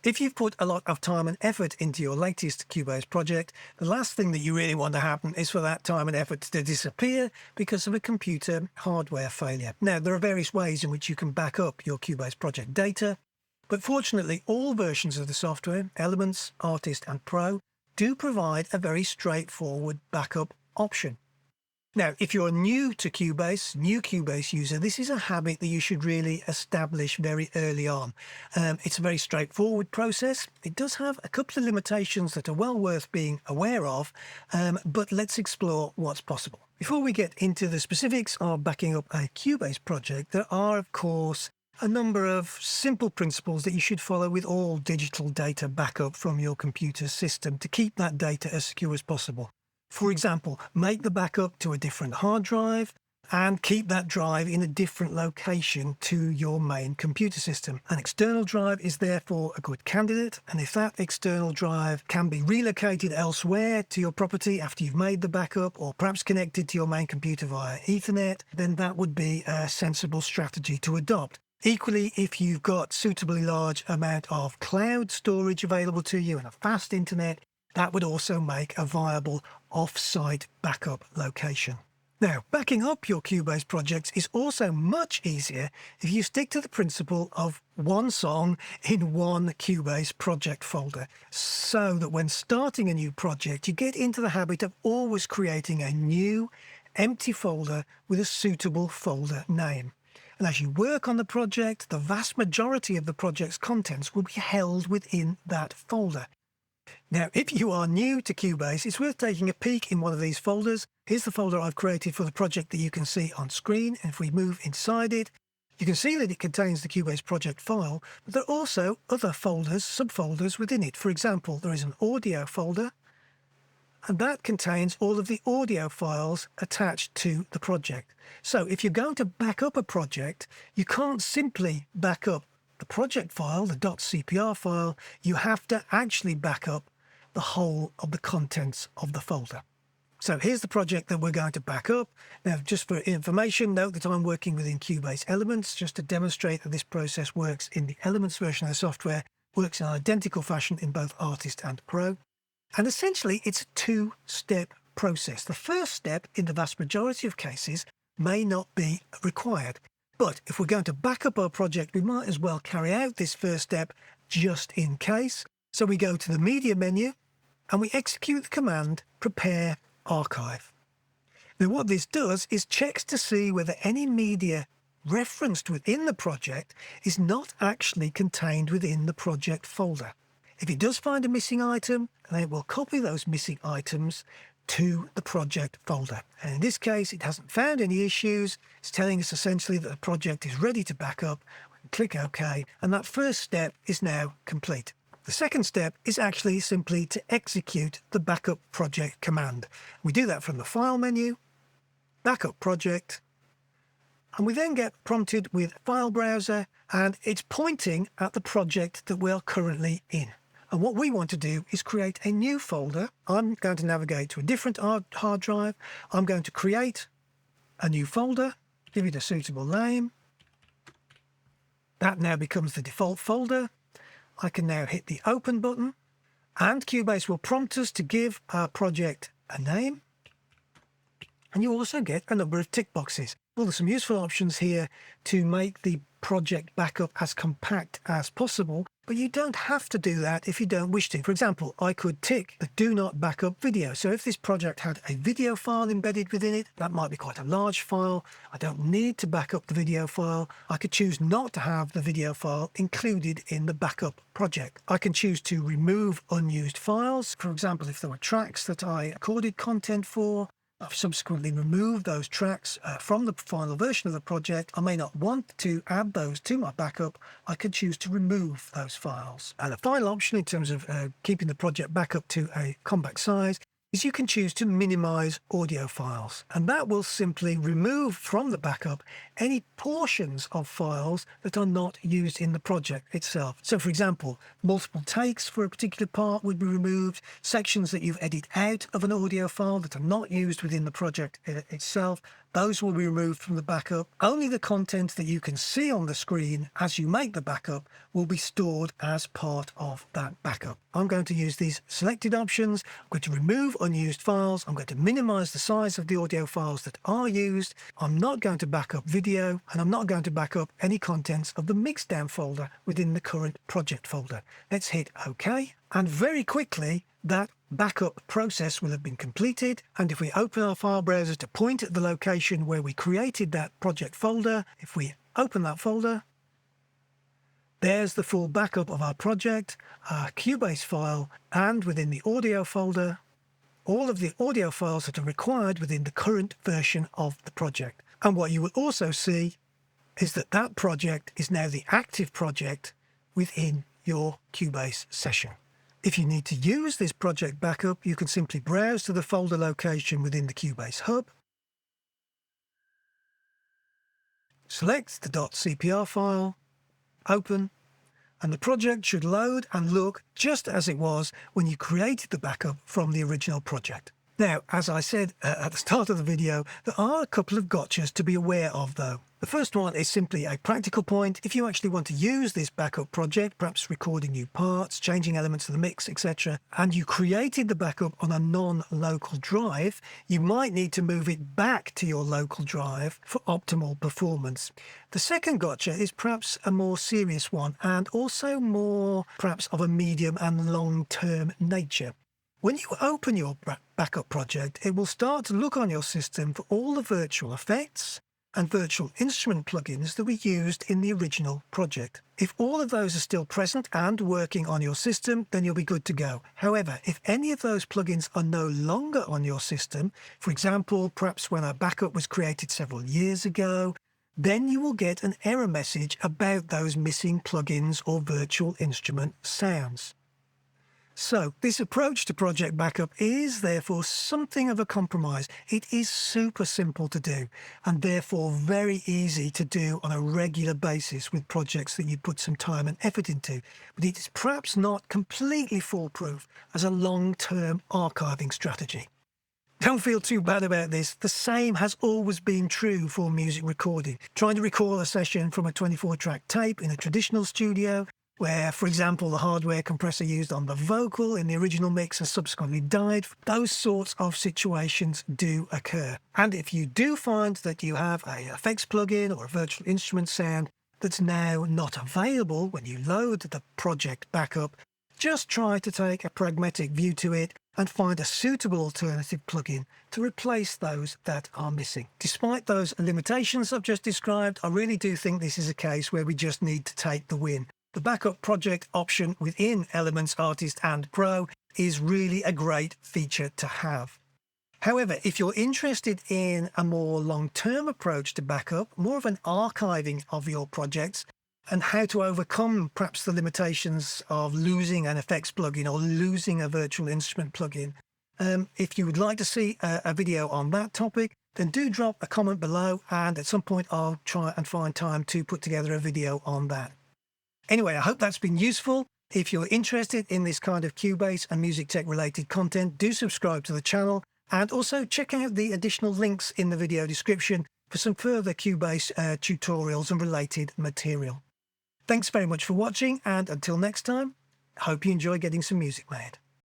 If you've put a lot of time and effort into your latest Cubase project, the last thing that you really want to happen is for that time and effort to disappear because of a computer hardware failure. Now, there are various ways in which you can back up your Cubase project data, but fortunately all versions of the software, Elements, Artist and Pro, do provide a very straightforward backup option. Now, if you're new to Cubase, new Cubase user, this is a habit that you should really establish very early on. It's a very straightforward process. It does have a couple of limitations that are well worth being aware of, but let's explore what's possible. Before we get into the specifics of backing up a Cubase project, there are, of course, a number of simple principles that you should follow with all digital data backup from your computer system to keep that data as secure as possible. For example, make the backup to a different hard drive and keep that drive in a different location to your main computer system. An external drive is therefore a good candidate, and if that external drive can be relocated elsewhere to your property after you've made the backup, or perhaps connected to your main computer via Ethernet, then that would be a sensible strategy to adopt. Equally, if you've got suitably large amount of cloud storage available to you and a fast internet, that would also make a viable off-site backup location. Now, backing up your Cubase projects is also much easier if you stick to the principle of one song in one Cubase project folder, so that when starting a new project, you get into the habit of always creating a new, empty folder with a suitable folder name. And as you work on the project, the vast majority of the project's contents will be held within that folder. Now, if you are new to Cubase, it's worth taking a peek in one of these folders. Here's the folder I've created for the project that you can see on screen. And if we move inside it, you can see that it contains the Cubase project file, but there are also other folders, subfolders within it. For example, there is an audio folder, and that contains all of the audio files attached to the project. So if you're going to back up a project, you can't simply back up the project file, the .cpr file. You have to actually back up the whole of the contents of the folder. So here's the project that we're going to back up. Now, just for information, note that I'm working within Cubase Elements, just to demonstrate that this process works in the Elements version of the software, works in an identical fashion in both Artist and Pro. And essentially, it's a two-step process. The first step, in the vast majority of cases, may not be required. But if we're going to back up our project, we might as well carry out this first step just in case. So we go to the Media menu and we execute the command Prepare Archive. Now what this does is checks to see whether any media referenced within the project is not actually contained within the project folder. If it does find a missing item, then it will copy those missing items to the project folder. And in this case, it hasn't found any issues. It's telling us essentially that the project is ready to back up. We can click OK, and that first step is now complete. The second step is actually simply to execute the backup project command. We do that from the File menu, Backup Project, and we then get prompted with File Browser, and it's pointing at the project that we're currently in. And what we want to do is create a new folder. I'm going to navigate to a different hard drive. I'm going to create a new folder, give it a suitable name. That now becomes the default folder. I can now hit the Open button, and Cubase will prompt us to give our project a name. And you also get a number of tick boxes. Well, there's some useful options here to make the project backup as compact as possible, but you don't have to do that if you don't wish to. For example, I could tick the Do Not Backup Video. So if this project had a video file embedded within it, that might be quite a large file. I don't need to back up the video file. I could choose not to have the video file included in the backup project. I can choose to remove unused files. For example, if there were tracks that I recorded content for, I've subsequently removed those tracks from the final version of the project. I may not want to add those to my backup. I can choose to remove those files. And a final option in terms of keeping the project backup to a compact size is you can choose to minimize audio files. And that will simply remove from the backup any portions of files that are not used in the project itself. So for example, multiple takes for a particular part would be removed, sections that you've edited out of an audio file that are not used within the project itself, those will be removed from the backup. Only the content that you can see on the screen as you make the backup will be stored as part of that backup. I'm going to use these selected options. I'm going to remove unused files. I'm going to minimize the size of the audio files that are used. I'm not going to backup video, and I'm not going to backup any contents of the Mixdown folder within the current project folder. Let's hit OK. And very quickly, that backup process will have been completed. And if we open our file browser to point at the location where we created that project folder, if we open that folder, there's the full backup of our project, our Cubase file, and within the audio folder, all of the audio files that are required within the current version of the project. And what you will also see is that that project is now the active project within your Cubase session. If you need to use this project backup, you can simply browse to the folder location within the Cubase hub, select the .cpr file, open, and the project should load and look just as it was when you created the backup from the original project. Now, as I said at the start of the video, there are a couple of gotchas to be aware of though. The first one is simply a practical point. If you actually want to use this backup project, perhaps recording new parts, changing elements of the mix, etc., and you created the backup on a non-local drive, you might need to move it back to your local drive for optimal performance. The second gotcha is perhaps a more serious one and also more perhaps of a medium and long-term nature. When you open your backup project, it will start to look on your system for all the virtual effects and virtual instrument plugins that we used in the original project. If all of those are still present and working on your system, then you'll be good to go. However, if any of those plugins are no longer on your system, for example, perhaps when a backup was created several years ago, then you will get an error message about those missing plugins or virtual instrument sounds. So this approach to project backup is therefore something of a compromise. It is super simple to do and therefore very easy to do on a regular basis with projects that you put some time and effort into. But it is perhaps not completely foolproof as a long-term archiving strategy. Don't feel too bad about this. The same has always been true for music recording. Trying to record a session from a 24-track tape in a traditional studio, where, for example, the hardware compressor used on the vocal in the original mix has subsequently died. Those sorts of situations do occur. And if you do find that you have an effects plugin or a virtual instrument sound that's now not available when you load the project backup, just try to take a pragmatic view to it and find a suitable alternative plugin to replace those that are missing. Despite those limitations I've just described, I really do think this is a case where we just need to take the win. The backup project option within Elements Artist and Pro is really a great feature to have. However, if you're interested in a more long-term approach to backup, more of an archiving of your projects, and how to overcome perhaps the limitations of losing an effects plugin or losing a virtual instrument plugin, if you would like to see a video on that topic, then do drop a comment below, and at some point I'll try and find time to put together a video on that. Anyway, I hope that's been useful. If you're interested in this kind of Cubase and music tech related content, do subscribe to the channel and also check out the additional links in the video description for some further Cubase tutorials and related material. Thanks very much for watching, and until next time, I hope you enjoy getting some music made.